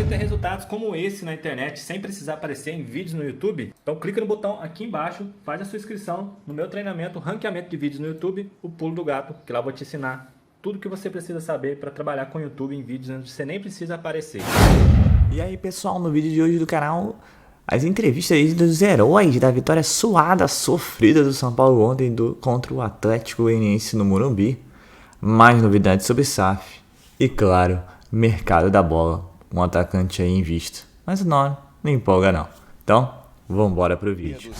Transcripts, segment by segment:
querer ter resultados como esse na internet sem precisar aparecer em vídeos no YouTube? Então clica no botão aqui embaixo, faz a sua inscrição no meu treinamento Ranqueamento de Vídeos no YouTube, o Pulo do Gato, que lá eu vou te ensinar tudo que você precisa saber para trabalhar com o YouTube em vídeos onde você nem precisa aparecer. E aí pessoal, no vídeo de hoje do canal, as entrevistas dos heróis da vitória suada, sofrida do São Paulo ontem contra o Atlético Goianiense no Morumbi. Mais novidades sobre SAF e claro, mercado da bola, um atacante aí em vista. Mas o nome não empolga não. Então, vamos embora pro vídeo.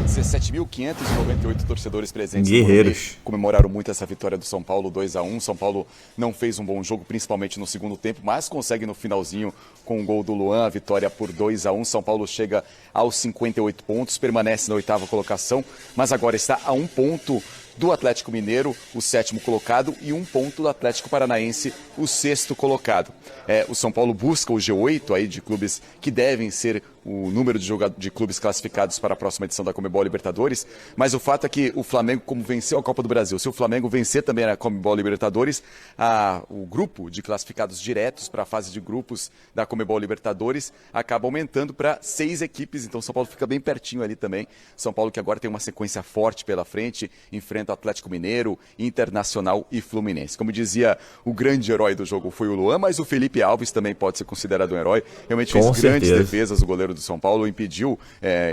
17.598 torcedores presentes Guerreiros comemoraram muito essa vitória do São Paulo 2-1. São Paulo não fez um bom jogo, principalmente no segundo tempo, mas consegue no finalzinho com o gol do Luan, a vitória por 2-1. São Paulo chega aos 58 pontos, permanece na 8ª colocação, mas agora está a 1 ponto do Atlético Mineiro, o 7º colocado, e 1 ponto do Atlético Paranaense, o 6º colocado. O São Paulo busca o G8 aí de clubes que devem ser o número de clubes classificados para a próxima edição da Conmebol Libertadores, mas o fato é que o Flamengo, como venceu a Copa do Brasil, se o Flamengo vencer também a Conmebol Libertadores, o grupo de classificados diretos para a fase de grupos da Conmebol Libertadores acaba aumentando para 6 equipes, então São Paulo fica bem pertinho ali também. São Paulo que agora tem uma sequência forte pela frente, enfrenta Atlético Mineiro, Internacional e Fluminense. Como dizia, o grande herói do jogo foi o Luan, mas o Felipe Alves também pode ser considerado um herói, realmente fez grandes defesas, o goleiro do São Paulo impediu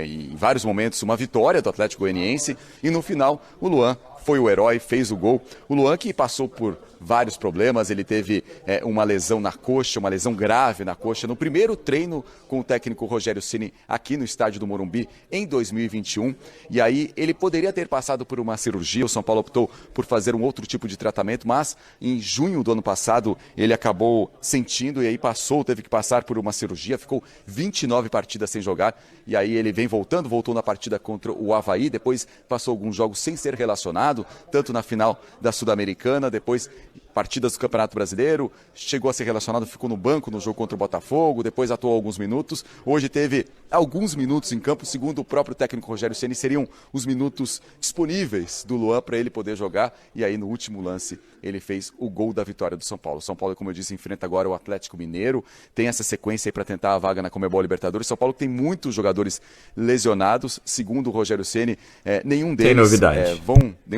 em vários momentos uma vitória do Atlético Goianiense e no final o Luan foi o herói, fez o gol. O Luan que passou por vários problemas, ele teve uma lesão na coxa, uma lesão grave na coxa, no primeiro treino com o técnico Rogério Ceni aqui no estádio do Morumbi em 2021, e aí ele poderia ter passado por uma cirurgia, o São Paulo optou por fazer um outro tipo de tratamento, mas em junho do ano passado ele acabou sentindo e aí teve que passar por uma cirurgia, ficou 29 partidas sem jogar, e aí ele vem voltou na partida contra o Avaí, depois passou alguns jogos sem ser relacionado, tanto na final da Sul-Americana, depois partidas do Campeonato Brasileiro, chegou a ser relacionado, ficou no banco no jogo contra o Botafogo, depois atuou alguns minutos, hoje teve alguns minutos em campo, segundo o próprio técnico Rogério Ceni, seriam os minutos disponíveis do Luan para ele poder jogar, e aí no último lance ele fez o gol da vitória do São Paulo. O São Paulo, como eu disse, enfrenta agora o Atlético Mineiro, tem essa sequência aí para tentar a vaga na Conmebol Libertadores. São Paulo tem muitos jogadores lesionados, segundo o Rogério Ceni, nenhum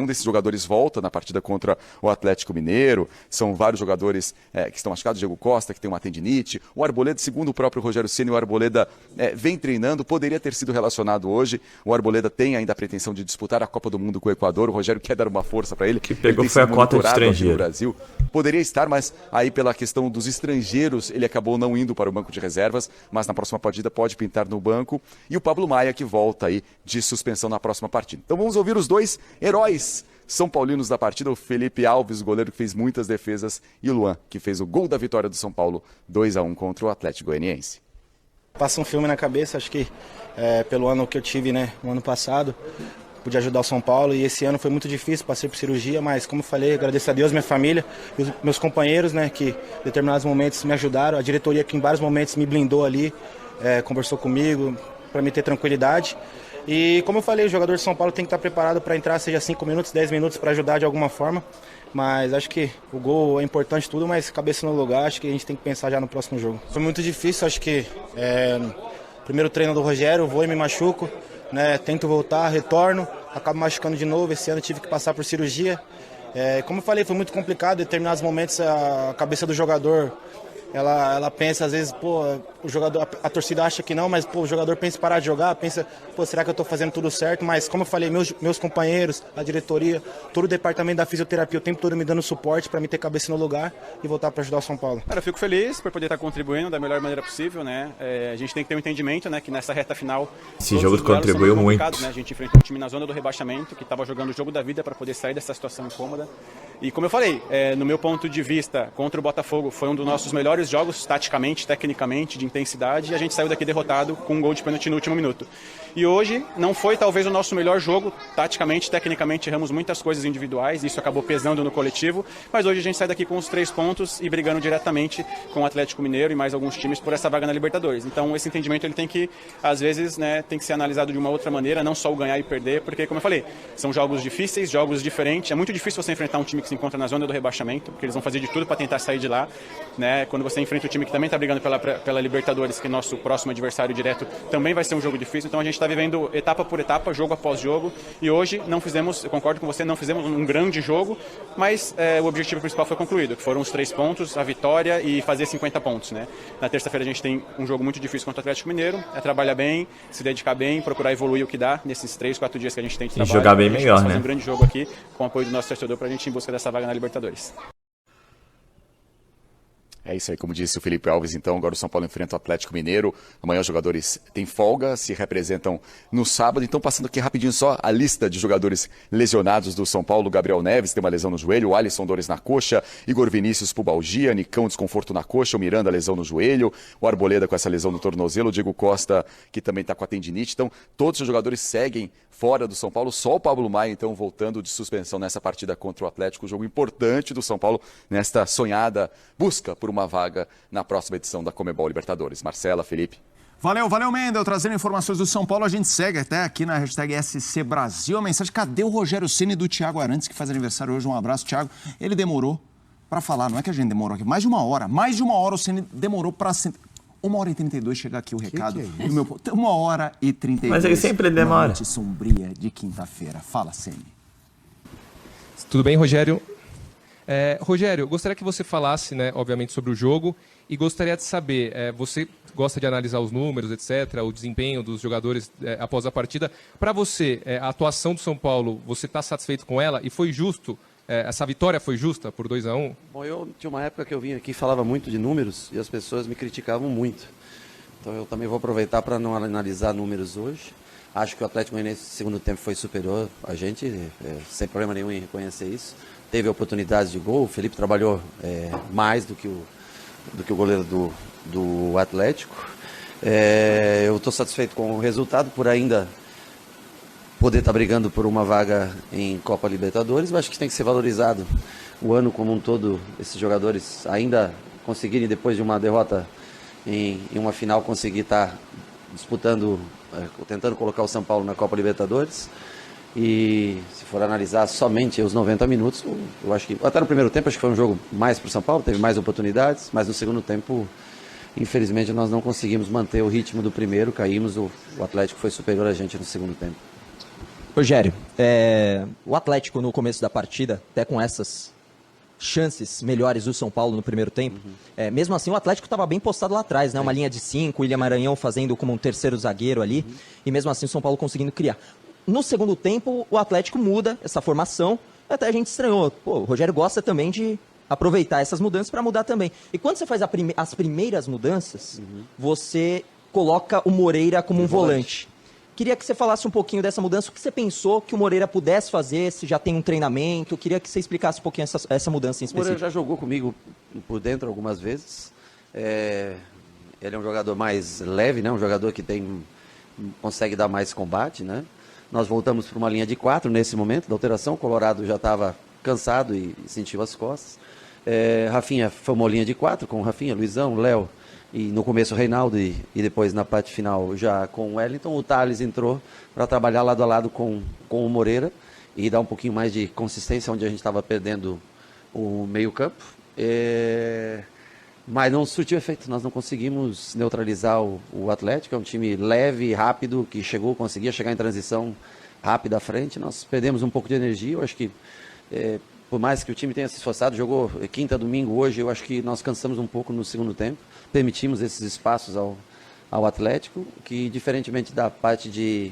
desses jogadores volta na partida contra o Atlético Mineiro. São vários jogadores que estão machucados, Diego Costa, que tem uma tendinite, o Arboleda, segundo o próprio Rogério Ceni, o Arboleda vem treinando, poderia ter sido relacionado hoje, o Arboleda tem ainda a pretensão de disputar a Copa do Mundo com o Equador, o Rogério quer dar uma força para ele. Que pegou foi a cota de estrangeiro. No Brasil. Poderia estar, mas aí pela questão dos estrangeiros, ele acabou não indo para o banco de reservas, mas na próxima partida pode pintar no banco, e o Pablo Maia que volta aí de suspensão na próxima partida. Então vamos ouvir os dois heróis são paulinos da partida, o Felipe Alves, o goleiro que fez muitas defesas, e o Luan, que fez o gol da vitória do São Paulo 2-1 contra o Atlético Goianiense. Passa um filme na cabeça, acho que pelo ano que eu tive, no ano passado, pude ajudar o São Paulo, e esse ano foi muito difícil, passei por cirurgia, mas como eu falei, agradeço a Deus, minha família e os meus companheiros, que em determinados momentos me ajudaram, a diretoria que em vários momentos me blindou ali, conversou comigo para me ter tranquilidade. E como eu falei, o jogador de São Paulo tem que estar preparado para entrar, seja 5 minutos, 10 minutos, para ajudar de alguma forma. Mas acho que o gol é importante tudo, mas cabeça no lugar, acho que a gente tem que pensar já no próximo jogo. Foi muito difícil, acho que primeiro treino do Rogério, vou e me machuco, tento voltar, retorno, acabo machucando de novo, esse ano tive que passar por cirurgia. Como eu falei, foi muito complicado, em determinados momentos a cabeça do jogador, ela pensa, às vezes, o jogador, a torcida acha que não, mas o jogador pensa em parar de jogar, pensa, será que eu estou fazendo tudo certo? Mas, como eu falei, meus companheiros, a diretoria, todo o departamento da fisioterapia, o tempo todo me dando suporte para me ter cabeça no lugar e voltar para ajudar o São Paulo. Cara, eu fico feliz por poder estar contribuindo da melhor maneira possível, a gente tem que ter um entendimento, que nessa reta final esse jogo contribuiu muito. A gente enfrentou um time na zona do rebaixamento que estava jogando o jogo da vida para poder sair dessa situação incômoda. E como eu falei, no meu ponto de vista, contra o Botafogo, foi um dos nossos melhores jogos, taticamente, tecnicamente, de intensidade, e a gente saiu daqui derrotado com um gol de pênalti no último minuto. E hoje não foi talvez o nosso melhor jogo, taticamente, tecnicamente, erramos muitas coisas individuais, isso acabou pesando no coletivo, mas hoje a gente sai daqui com os 3 pontos e brigando diretamente com o Atlético Mineiro e mais alguns times por essa vaga na Libertadores. Então esse entendimento ele tem que, às vezes, tem que ser analisado de uma outra maneira, não só o ganhar e perder, porque, como eu falei, são jogos difíceis, jogos diferentes, é muito difícil você enfrentar um time que se encontra na zona do rebaixamento, porque eles vão fazer de tudo para tentar sair de lá, né? Quando você enfrenta um time que também está brigando pela Libertadores, que é nosso próximo adversário direto, também vai ser um jogo difícil. Então a gente está vivendo etapa por etapa, jogo após jogo, e hoje não fizemos, eu concordo com você, não fizemos um grande jogo, mas o objetivo principal foi concluído, que foram os 3 pontos, a vitória e fazer 50 pontos, né? Na terça-feira a gente tem um jogo muito difícil contra o Atlético Mineiro, é trabalhar bem, se dedicar bem, procurar evoluir o que dá nesses 3, 4 dias que a gente tem de trabalho. E jogar bem melhor, né? Fazer um grande jogo aqui, com o apoio do nosso torcedor, para a gente ir em busca dessa vaga na Libertadores. É isso aí, como disse o Felipe Alves, então agora o São Paulo enfrenta o Atlético Mineiro. Amanhã os jogadores têm folga, se representam no sábado. Então, passando aqui rapidinho só a lista de jogadores lesionados do São Paulo. Gabriel Neves tem uma lesão no joelho, o Alisson dores na coxa, Igor Vinícius pubalgia, Nicão desconforto na coxa, o Miranda lesão no joelho, o Arboleda com essa lesão no tornozelo, o Diego Costa que também está com a tendinite. Então, todos os jogadores seguem fora do São Paulo, só o Pablo Maia, então, voltando de suspensão nessa partida contra o Atlético, jogo importante do São Paulo nesta sonhada busca por uma vaga na próxima edição da Conmebol Libertadores. Marcela, Felipe. Valeu, Mendel, trazendo informações do São Paulo. A gente segue até aqui na hashtag SC Brasil. A mensagem, cadê o Rogério Ceni do Thiago Arantes, que faz aniversário hoje? Um abraço, Thiago. Ele demorou para falar, não é que a gente demorou aqui, mais de uma hora o Ceni demorou para... 1h32 chega aqui o recado. Que é do meu... 1h32. Mas ele sempre demora. Uma noite sombria de quinta-feira. Fala, Ceni. Tudo bem, Rogério? Rogério, gostaria que você falasse, né, obviamente, sobre o jogo e gostaria de saber, você gosta de analisar os números, etc., o desempenho dos jogadores após a partida. Para você, a atuação do São Paulo, você está satisfeito com ela e foi justo? Essa vitória foi justa por 2-1? Bom, eu tinha uma época que eu vinha aqui e falava muito de números e as pessoas me criticavam muito. Então eu também vou aproveitar para não analisar números hoje. Acho que o Atlético Goianiense no segundo tempo foi superior a gente, sem problema nenhum em reconhecer isso. Teve oportunidades de gol, o Felipe trabalhou mais do que o goleiro do Atlético. Eu estou satisfeito com o resultado, por ainda poder estar brigando por uma vaga em Copa Libertadores, mas acho que tem que ser valorizado o ano como um todo, esses jogadores ainda conseguirem, depois de uma derrota em uma final, conseguir estar disputando, tentando colocar o São Paulo na Copa Libertadores. E se for analisar somente os 90 minutos, eu acho que, até no primeiro tempo, acho que foi um jogo mais para o São Paulo, teve mais oportunidades, mas no segundo tempo, infelizmente, nós não conseguimos manter o ritmo do primeiro, caímos, o Atlético foi superior a gente no segundo tempo. Rogério, o Atlético no começo da partida, até com essas chances melhores do São Paulo no primeiro tempo, mesmo assim o Atlético estava bem postado lá atrás, né? Uma linha de 5, o William Maranhão fazendo como um terceiro zagueiro ali, e mesmo assim o São Paulo conseguindo criar. No segundo tempo, o Atlético muda essa formação, até a gente estranhou. Pô, o Rogério gosta também de aproveitar essas mudanças para mudar também. E quando você faz as primeiras mudanças, você coloca o Moreira como um volante. Queria que você falasse um pouquinho dessa mudança, o que você pensou que o Moreira pudesse fazer, se já tem um treinamento. Queria que você explicasse um pouquinho essa mudança em específico. O Moreira já jogou comigo por dentro algumas vezes. Ele é um jogador mais leve, né? Um jogador que consegue dar mais combate, né? Nós voltamos para uma linha de 4 nesse momento da alteração. O Colorado já estava cansado e sentiu as costas. Rafinha foi uma linha de 4 com o Rafinha, Luizão, Léo. E no começo o Reinaldo e depois na parte final já com o Wellington. O Thales entrou para trabalhar lado a lado com o Moreira e dar um pouquinho mais de consistência onde a gente estava perdendo o meio campo. Mas não surtiu efeito, nós não conseguimos neutralizar o Atlético. É um time leve e rápido que conseguia chegar em transição rápida à frente. Nós perdemos um pouco de energia, eu acho que por mais que o time tenha se esforçado, jogou quinta, domingo, hoje, eu acho que nós cansamos um pouco no segundo tempo. Permitimos esses espaços ao Atlético, que diferentemente da parte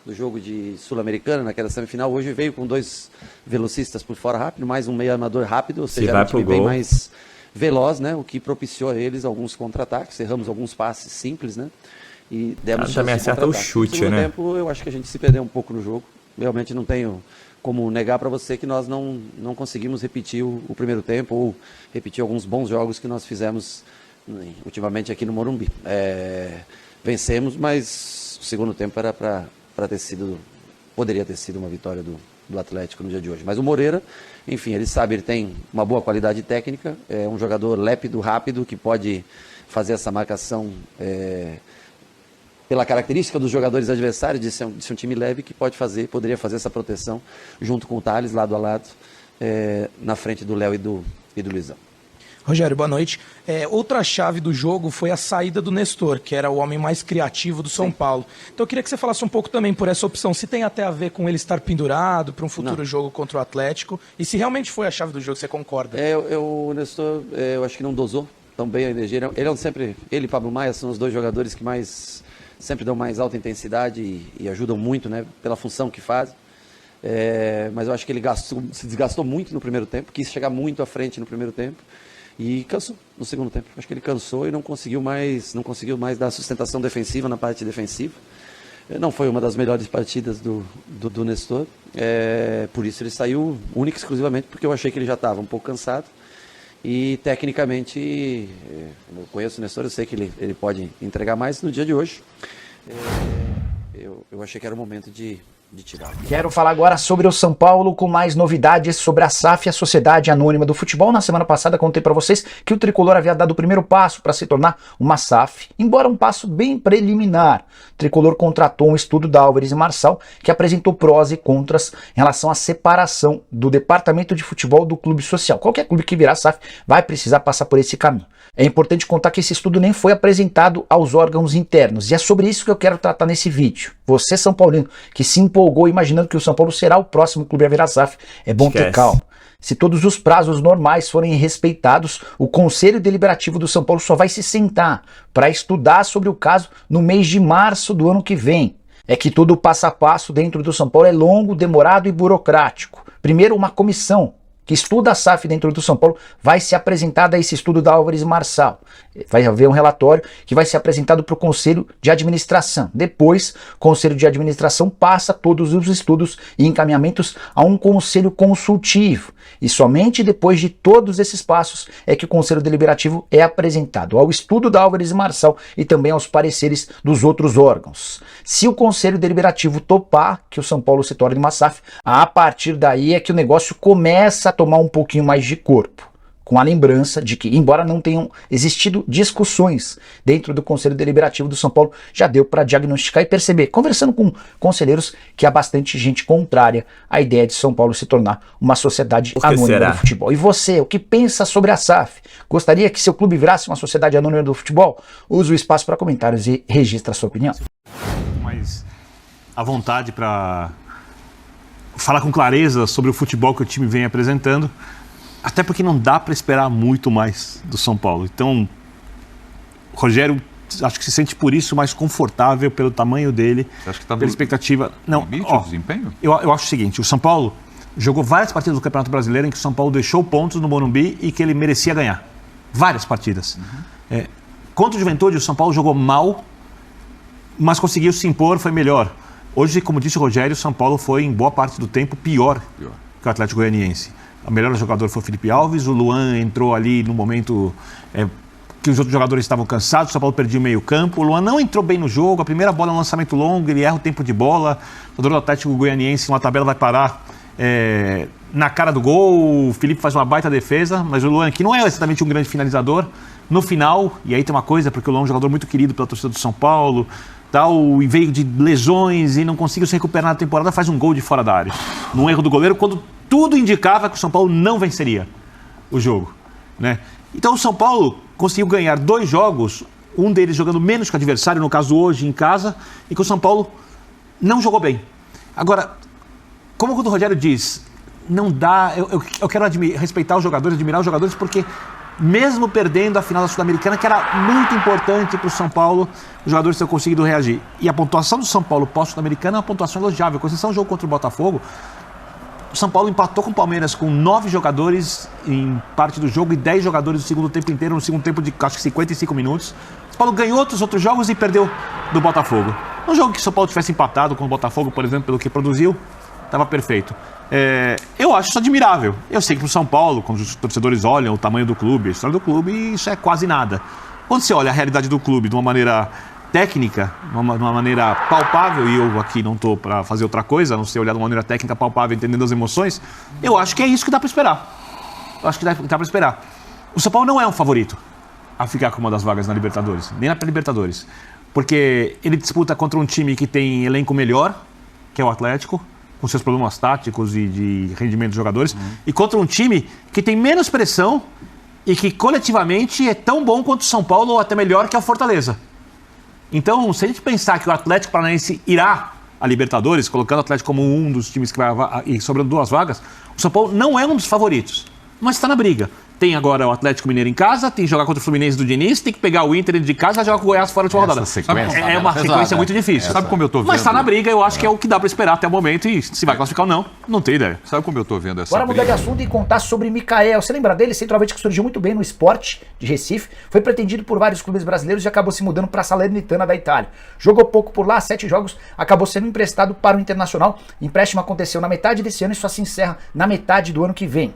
do jogo de Sul-Americana, naquela semifinal, hoje veio com 2 velocistas por fora rápido, mais um meio armador rápido, ou seja, um time bem mais veloz, né? O que propiciou a eles alguns contra-ataques, erramos alguns passes simples, né? E demos também acerta o chute, no segundo né? tempo, eu acho que a gente se perdeu um pouco no jogo. Realmente não tenho como negar para você que nós não conseguimos repetir o primeiro tempo ou repetir alguns bons jogos que nós fizemos ultimamente aqui no Morumbi. Vencemos, mas o segundo tempo era para poderia ter sido uma vitória do Atlético no dia de hoje. Mas o Moreira, enfim, ele sabe, ele tem uma boa qualidade técnica, é um jogador lépido, rápido, que pode fazer essa marcação pela característica dos jogadores adversários, de ser um time leve, que poderia fazer essa proteção junto com o Thales, lado a lado. na frente do Léo e do Luizão. Rogério, boa noite. Outra chave do jogo foi a saída do Nestor, que era o homem mais criativo do São Paulo. Então eu queria que você falasse um pouco também por essa opção, se tem até a ver com ele estar pendurado para um futuro jogo contra o Atlético, e se realmente foi a chave do jogo, você concorda? O Nestor, eu acho que não dosou tão bem a energia. Ele e Pablo Maia são os dois jogadores que sempre dão mais alta intensidade e ajudam muito, né, pela função que fazem. Mas eu acho que ele se desgastou muito no primeiro tempo, quis chegar muito à frente no primeiro tempo. E cansou no segundo tempo. Acho que ele cansou e não conseguiu mais dar sustentação defensiva na parte defensiva. Não foi uma das melhores partidas do Nestor. Por isso ele saiu única e exclusivamente porque eu achei que ele já estava um pouco cansado. E tecnicamente, eu conheço o Nestor, eu sei que ele pode entregar mais no dia de hoje. Eu achei que era o momento de tirar. Quero falar agora sobre o São Paulo com mais novidades sobre a SAF, a Sociedade Anônima do Futebol. Na semana passada contei para vocês que o Tricolor havia dado o primeiro passo para se tornar uma SAF, embora um passo bem preliminar. O Tricolor contratou um estudo da Álvares e Marçal que apresentou prós e contras em relação à separação do departamento de futebol do clube social. Qualquer clube que virar SAF vai precisar passar por esse caminho. É importante contar que esse estudo nem foi apresentado aos órgãos internos, e é sobre isso que eu quero tratar nesse vídeo. Você, São Paulino, que se empolgou imaginando que o São Paulo será o próximo clube a virar SAF, é bom ter calma. Se todos os prazos normais forem respeitados, o Conselho Deliberativo do São Paulo só vai se sentar para estudar sobre o caso no mês de março do ano que vem. É que todo o passo a passo dentro do São Paulo é longo, demorado e burocrático. Primeiro, uma comissão que estuda a SAF dentro do São Paulo vai ser apresentada a esse estudo da Álvares e Marçal. Vai haver um relatório que vai ser apresentado para o Conselho de Administração. Depois, o Conselho de Administração passa todos os estudos e encaminhamentos a um Conselho Consultivo. E somente depois de todos esses passos é que o Conselho Deliberativo é apresentado ao estudo da Álvares e Marçal e também aos pareceres dos outros órgãos. Se o Conselho Deliberativo topar que o São Paulo se torne uma SAF, a partir daí é que o negócio começa a tomar um pouquinho mais de corpo, com a lembrança de que, embora não tenham existido discussões dentro do Conselho Deliberativo do São Paulo, já deu para diagnosticar e perceber, conversando com conselheiros, que há bastante gente contrária à ideia de São Paulo se tornar uma sociedade anônima do futebol. E você, o que pensa sobre a SAF? Gostaria que seu clube virasse uma sociedade anônima do futebol? Use o espaço para comentários e registre a sua opinião. Mas à vontade para falar com clareza sobre o futebol que o time vem apresentando, até porque não dá para esperar muito mais do São Paulo. Então, o Rogério, acho que se sente por isso mais confortável pelo tamanho dele, Você acha que tá pela expectativa. Não, o desempenho? Eu acho o seguinte: o São Paulo jogou várias partidas do Campeonato Brasileiro em que o São Paulo deixou pontos no Morumbi e que ele merecia ganhar. Várias partidas. Contra o Juventude, o São Paulo jogou mal, mas conseguiu se impor, foi melhor. Hoje, como disse o Rogério, o São Paulo foi, em boa parte do tempo, pior que o Atlético Goianiense. O melhor jogador foi o Felipe Alves, o Luan entrou ali no momento que os outros jogadores estavam cansados, o São Paulo perdia o meio campo, o Luan não entrou bem no jogo, a primeira bola é um lançamento longo, ele erra o tempo de bola, o jogador do Atlético Goianiense, uma tabela vai parar na cara do gol, o Felipe faz uma baita defesa, mas o Luan, que não é exatamente um grande finalizador, no final, e aí tem uma coisa, porque o Luan é um jogador muito querido pela torcida do São Paulo, e veio de lesões e não conseguiu se recuperar na temporada, faz um gol de fora da área. Num erro do goleiro, quando tudo indicava que o São Paulo não venceria o jogo, né? Então o São Paulo conseguiu ganhar 2 jogos, um deles jogando menos que o adversário, no caso hoje em casa, e que o São Paulo não jogou bem. Agora, como o Rogério diz, não dá... Eu quero respeitar os jogadores, admirar os jogadores, porque mesmo perdendo a final da Sul-Americana, que era muito importante para o São Paulo, os jogadores tenham conseguido reagir. E a pontuação do São Paulo pós-Sul-Americana é uma pontuação elogiável. Com exceção do jogo contra o Botafogo, o São Paulo empatou com o Palmeiras com 9 jogadores em parte do jogo e 10 jogadores no segundo tempo inteiro, no segundo tempo de acho que 55 minutos. O São Paulo ganhou outros jogos e perdeu do Botafogo. Um jogo que o São Paulo tivesse empatado com o Botafogo, por exemplo, pelo que produziu, estava perfeito. Eu acho isso admirável. Eu sei que para o São Paulo, quando os torcedores olham o tamanho do clube, a história do clube, isso é quase nada. Quando você olha a realidade do clube de uma maneira técnica, de uma maneira palpável, e eu aqui não estou para fazer outra coisa, a não ser olhar de uma maneira técnica palpável, entendendo as emoções, eu acho que é isso que dá para esperar. Eu acho que dá para esperar. O São Paulo não é um favorito a ficar com uma das vagas na Libertadores, nem na Libertadores, porque ele disputa contra um time que tem elenco melhor, que é o Atlético, com seus problemas táticos e de rendimento dos jogadores, e contra um time que tem menos pressão e que coletivamente é tão bom quanto o São Paulo ou até melhor que a Fortaleza. Então, se a gente pensar que o Atlético Paranaense irá a Libertadores, colocando o Atlético como um dos times que vai e sobrando 2 vagas, o São Paulo não é um dos favoritos, mas está na briga. Tem agora o Atlético Mineiro em casa, tem que jogar contra o Fluminense do Diniz, tem que pegar o Inter de casa e jogar com o Goiás fora de uma rodada. É uma sequência muito difícil. Sabe como eu tô vendo? Mas está na briga, eu acho que é o que dá para esperar até o momento, e se vai classificar ou não tem ideia. Sabe como eu tô vendo essa Bora mudar de assunto e contar sobre Mikael. Você lembra dele? Centroavante que surgiu muito bem no Sport de Recife, foi pretendido por vários clubes brasileiros e acabou se mudando para a Salernitana da Itália. Jogou pouco por lá, 7 jogos, acabou sendo emprestado para o Internacional. O empréstimo aconteceu na metade desse ano e só se encerra na metade do ano que vem.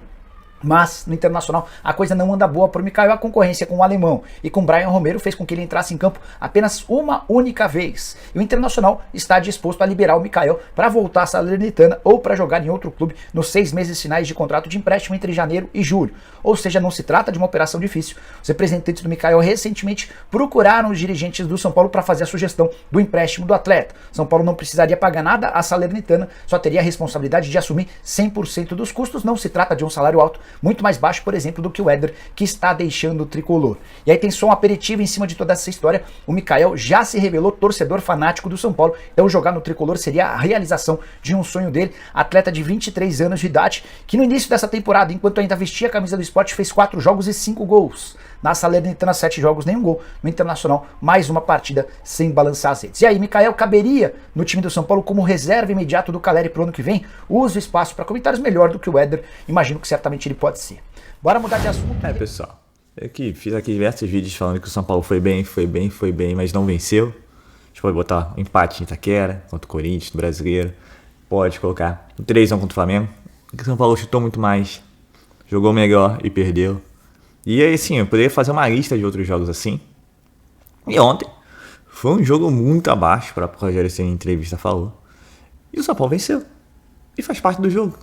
Mas no Internacional a coisa não anda boa para o Mikael. A concorrência com o alemão e com o Brian Romero fez com que ele entrasse em campo apenas uma única vez. E o Internacional está disposto a liberar o Mikael para voltar à Salernitana ou para jogar em outro clube nos 6 meses finais de contrato de empréstimo entre janeiro e julho. Ou seja, não se trata de uma operação difícil. Os representantes do Mikael recentemente procuraram os dirigentes do São Paulo para fazer a sugestão do empréstimo do atleta. São Paulo não precisaria pagar nada à Salernitana, só teria a responsabilidade de assumir 100% dos custos. Não se trata de um salário alto, muito mais baixo, por exemplo, do que o Éder, que está deixando o tricolor. E aí tem só um aperitivo em cima de toda essa história. O Mikael já se revelou torcedor fanático do São Paulo, então jogar no tricolor seria a realização de um sonho dele. Atleta de 23 anos de idade, que no início dessa temporada, enquanto ainda vestia a camisa do Sport, fez 4 jogos e 5 gols. Na Salernitana, 7 jogos, nenhum gol. No Internacional, mais uma partida sem balançar as redes. E aí, Mikael caberia no time do São Paulo como reserva imediato do Caleri pro ano que vem? Usa o espaço para comentários melhor do que o Éder. Imagino que certamente ele pode ser. Bora mudar de assunto. Pessoal, eu que fiz aqui diversos vídeos falando que o São Paulo foi bem, mas não venceu. A gente pode botar um empate em Itaquera, contra o Corinthians, no Brasileiro. Pode colocar um 3x1 contra o Flamengo. O São Paulo chutou muito mais, jogou melhor e perdeu. E aí sim, eu poderia fazer uma lista de outros jogos assim. E ontem foi um jogo muito abaixo, para o Rogério Ceni em entrevista falou. E o São Paulo venceu. E faz parte do jogo.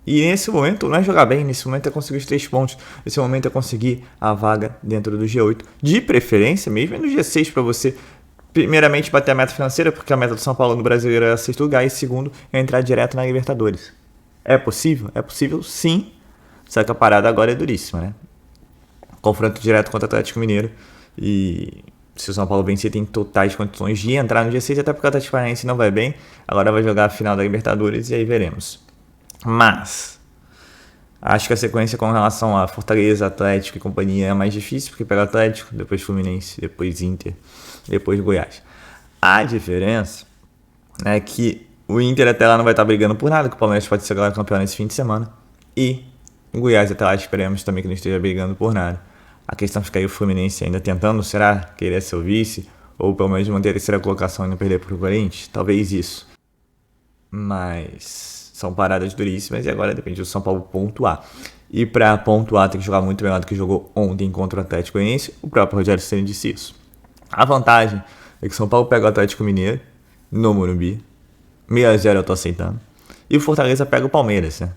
E nesse momento não é jogar bem, nesse momento é conseguir os 3 pontos. Nesse momento é conseguir a vaga dentro do G8. De preferência mesmo é no G6 para você, primeiramente, bater a meta financeira, porque a meta do São Paulo no Brasileiro é 6º lugar, e segundo, é entrar direto na Libertadores. É possível? É possível sim. Só que a parada agora é duríssima, né? Confronto direto contra o Atlético Mineiro. E se o São Paulo vencer, tem totais condições de entrar no G6, até porque o Atlético Paranaense não vai bem. Agora vai jogar a final da Libertadores e aí veremos. Mas acho que a sequência com relação a Fortaleza, Atlético e companhia é mais difícil, porque pega Atlético, depois Fluminense, depois Inter, depois Goiás. A diferença é que o Inter até lá não vai estar brigando por nada, que o Palmeiras pode ser agora campeão nesse fim de semana. E o Goiás até lá esperemos também que não esteja brigando por nada. A questão fica aí o Fluminense ainda tentando, será que ele é seu vice? Ou pelo menos manter a terceira colocação e não perder para o Corinthians? Talvez isso. Mas são paradas duríssimas e agora depende do São Paulo pontuar. E para pontuar tem que jogar muito melhor do que jogou ontem contra o Atlético Goianiense. O próprio Rogério Ceni disse isso. A vantagem é que o São Paulo pega o Atlético Mineiro no Morumbi. 6x0 eu tô aceitando. E o Fortaleza pega o Palmeiras, né?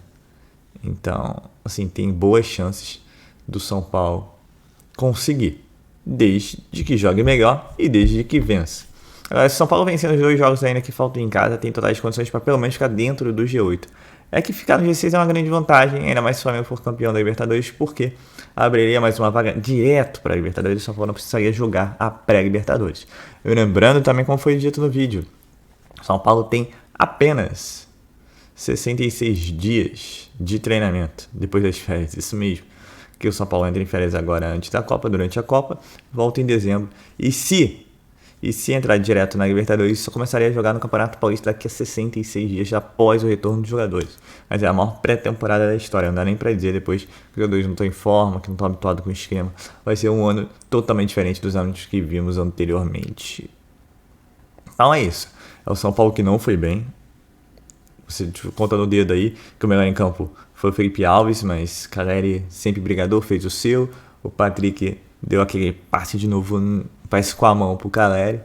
Então, assim, tem boas chances do São Paulo conseguir, desde que jogue melhor e desde que vença. Agora, se o São Paulo vencendo os 2 jogos ainda que faltam em casa, tem totais condições para pelo menos ficar dentro do G8. É que ficar no G6 é uma grande vantagem, ainda mais se o Flamengo for campeão da Libertadores, porque abriria mais uma vaga direto para a Libertadores e o São Paulo não precisaria jogar a pré-Libertadores. Eu lembrando também como foi dito no vídeo, o São Paulo tem apenas 66 dias de treinamento depois das férias, isso mesmo. Que o São Paulo entra em férias agora antes da Copa, durante a Copa, volta em dezembro. E se entrar direto na Libertadores, só começaria a jogar no Campeonato Paulista daqui a 66 dias após o retorno dos jogadores. Mas é a maior pré-temporada da história, não dá nem pra dizer depois que os jogadores não estão em forma, que não estão habituados com o esquema. Vai ser um ano totalmente diferente dos anos que vimos anteriormente. Então é isso. É o São Paulo que não foi bem. Você conta no dedo aí que o melhor em campo foi o Felipe Alves, mas Caleri sempre brigador, fez o seu. O Patrick deu aquele passe de novo, passe com a mão pro Caleri.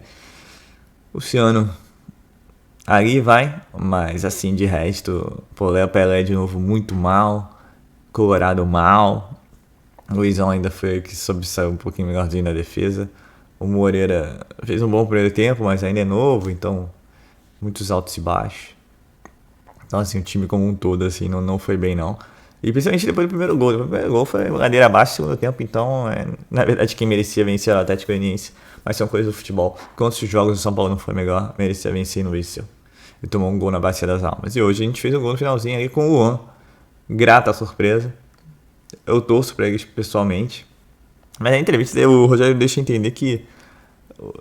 O Luciano ali vai, mas assim de resto, pô, Léo Pelé de novo muito mal, Colorado mal. O Luizão ainda foi o que sobressaiu um pouquinho melhorzinho na defesa. O Moreira fez um bom primeiro tempo, mas ainda é novo, então muitos altos e baixos. Então, assim, o time como um todo, assim, não foi bem, não. E principalmente depois do primeiro gol. O primeiro gol foi ladeira abaixo no segundo tempo, então, na verdade, quem merecia vencer era o Atlético Goianiense. Mas são coisas do futebol. Quantos jogos do São Paulo não foi melhor, merecia vencer e não venceu. E tomou um gol na Bacia das Almas. E hoje a gente fez um gol no finalzinho ali com o Luan. Grata surpresa. Eu torço pra eles pessoalmente. Mas na entrevista o Rogério deixa entender que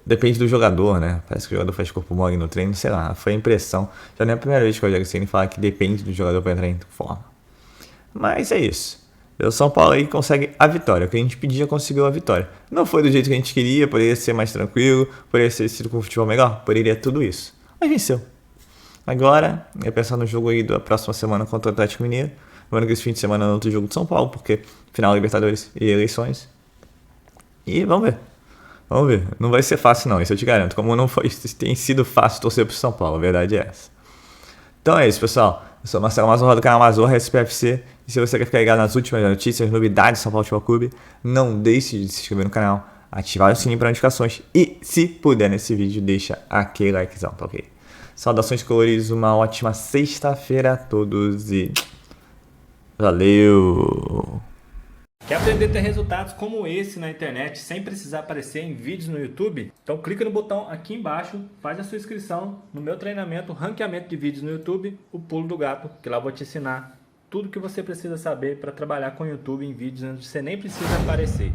depende do jogador, né? Parece que o jogador faz corpo mole no treino, sei lá. Foi a impressão. Já não é a primeira vez que o Rogério Ceni fala que depende do jogador pra entrar em forma. Mas é isso. O São Paulo aí consegue a vitória. O que a gente pedia conseguiu a vitória. Não foi do jeito que a gente queria, poderia ser mais tranquilo, poderia ter sido com o futebol melhor, poderia tudo isso. Mas venceu. Agora, é pensar no jogo aí da próxima semana contra o Atlético Mineiro. Lembrando que esse fim de semana não tem jogo de São Paulo, porque final Libertadores e eleições. E vamos ver. Vamos ver. Não vai ser fácil não, isso eu te garanto. Como não foi, tem sido fácil torcer pro São Paulo, a verdade é essa. Então é isso, pessoal. Eu sou o Marcelo Mazorra do canal Mazorra SPFC. E se você quer ficar ligado nas últimas notícias, novidades do São Paulo Futebol Clube, não deixe de se inscrever no canal, ativar o sininho para notificações e, se puder nesse vídeo, deixa aquele likezão, tá ok? Saudações coloridas, uma ótima sexta-feira a todos e valeu! Quer aprender a ter resultados como esse na internet sem precisar aparecer em vídeos no YouTube? Então clica no botão aqui embaixo, faz a sua inscrição no meu treinamento Ranqueamento de Vídeos no YouTube, o Pulo do Gato, que lá eu vou te ensinar tudo que você precisa saber para trabalhar com o YouTube em vídeos onde você nem precisa aparecer.